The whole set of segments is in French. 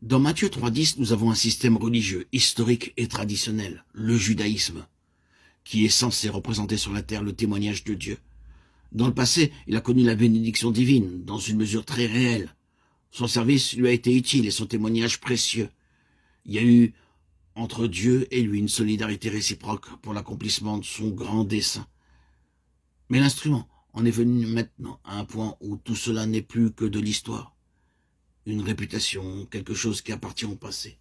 Dans Matthieu 3,10, nous avons un système religieux, historique et traditionnel, le judaïsme, qui est censé représenter sur la terre le témoignage de Dieu. Dans le passé, il a connu la bénédiction divine, dans une mesure très réelle. Son service lui a été utile et son témoignage précieux. Il y a eu entre Dieu et lui une solidarité réciproque pour l'accomplissement de son grand dessein. Mais l'instrument en est venu maintenant à un point où tout cela n'est plus que de l'histoire. Une réputation, quelque chose qui appartient au passé,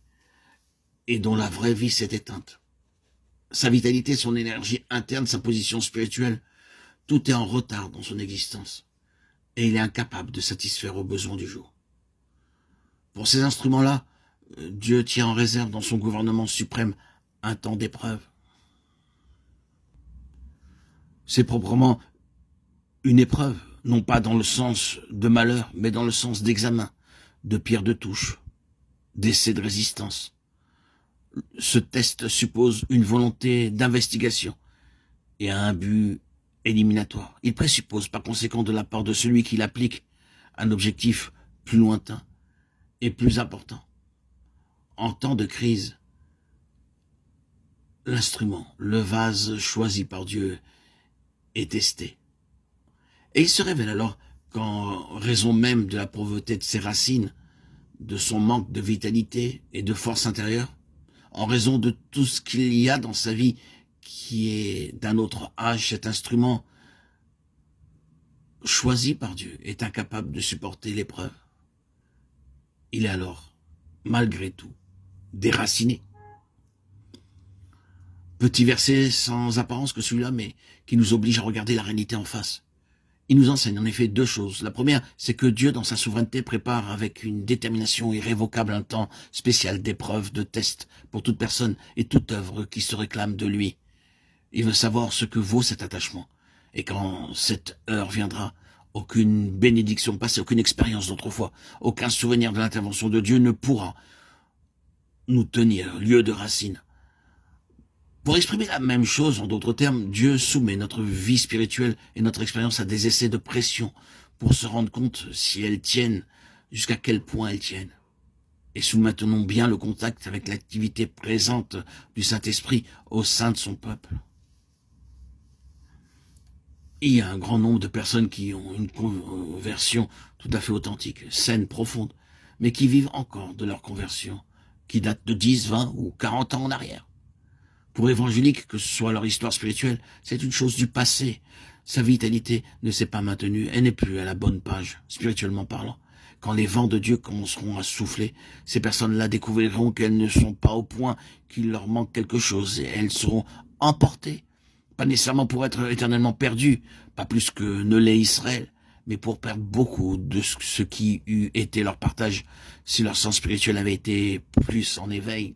et dont la vraie vie s'est éteinte. Sa vitalité, son énergie interne, sa position spirituelle, tout est en retard dans son existence, et il est incapable de satisfaire aux besoins du jour. Pour ces instruments-là, Dieu tient en réserve dans son gouvernement suprême un temps d'épreuve. C'est proprement une épreuve, non pas dans le sens de malheur, mais dans le sens d'examen, de pierre de touche, d'essai de résistance. Ce test suppose une volonté d'investigation et un but éliminatoire. Il présuppose par conséquent de la part de celui qui l'applique un objectif plus lointain et plus important. En temps de crise, l'instrument, le vase choisi par Dieu est testé. Et il se révèle alors qu'en raison même de la pauvreté de ses racines, de son manque de vitalité et de force intérieure, en raison de tout ce qu'il y a dans sa vie qui est d'un autre âge, cet instrument choisi par Dieu est incapable de supporter l'épreuve. Il est alors, malgré tout, déraciné. Petit verset sans apparence que celui-là, mais qui nous oblige à regarder la réalité en face. Il nous enseigne en effet deux choses. La première, c'est que Dieu, dans sa souveraineté, prépare avec une détermination irrévocable un temps spécial d'épreuve, de test pour toute personne et toute œuvre qui se réclame de lui. Il veut savoir ce que vaut cet attachement. Et quand cette heure viendra, aucune bénédiction passée, aucune expérience d'autrefois, aucun souvenir de l'intervention de Dieu ne pourra nous tenir lieu de racine. Pour exprimer la même chose, en d'autres termes, Dieu soumet notre vie spirituelle et notre expérience à des essais de pression pour se rendre compte si elles tiennent, jusqu'à quel point elles tiennent. Et si nous maintenons bien le contact avec l'activité présente du Saint-Esprit au sein de son peuple. Il y a un grand nombre de personnes qui ont une conversion tout à fait authentique, saine, profonde, mais qui vivent encore de leur conversion, qui date de 10, 20 ou 40 ans en arrière. Pour évangéliques, que ce soit leur histoire spirituelle, c'est une chose du passé. Sa vitalité ne s'est pas maintenue, elle n'est plus à la bonne page, spirituellement parlant. Quand les vents de Dieu commenceront à souffler, ces personnes-là découvriront qu'elles ne sont pas au point, qu'il leur manque quelque chose, et elles seront emportées. Pas nécessairement pour être éternellement perdues, pas plus que ne l'est Israël, mais pour perdre beaucoup de ce qui eût été leur partage si leur sens spirituel avait été plus en éveil.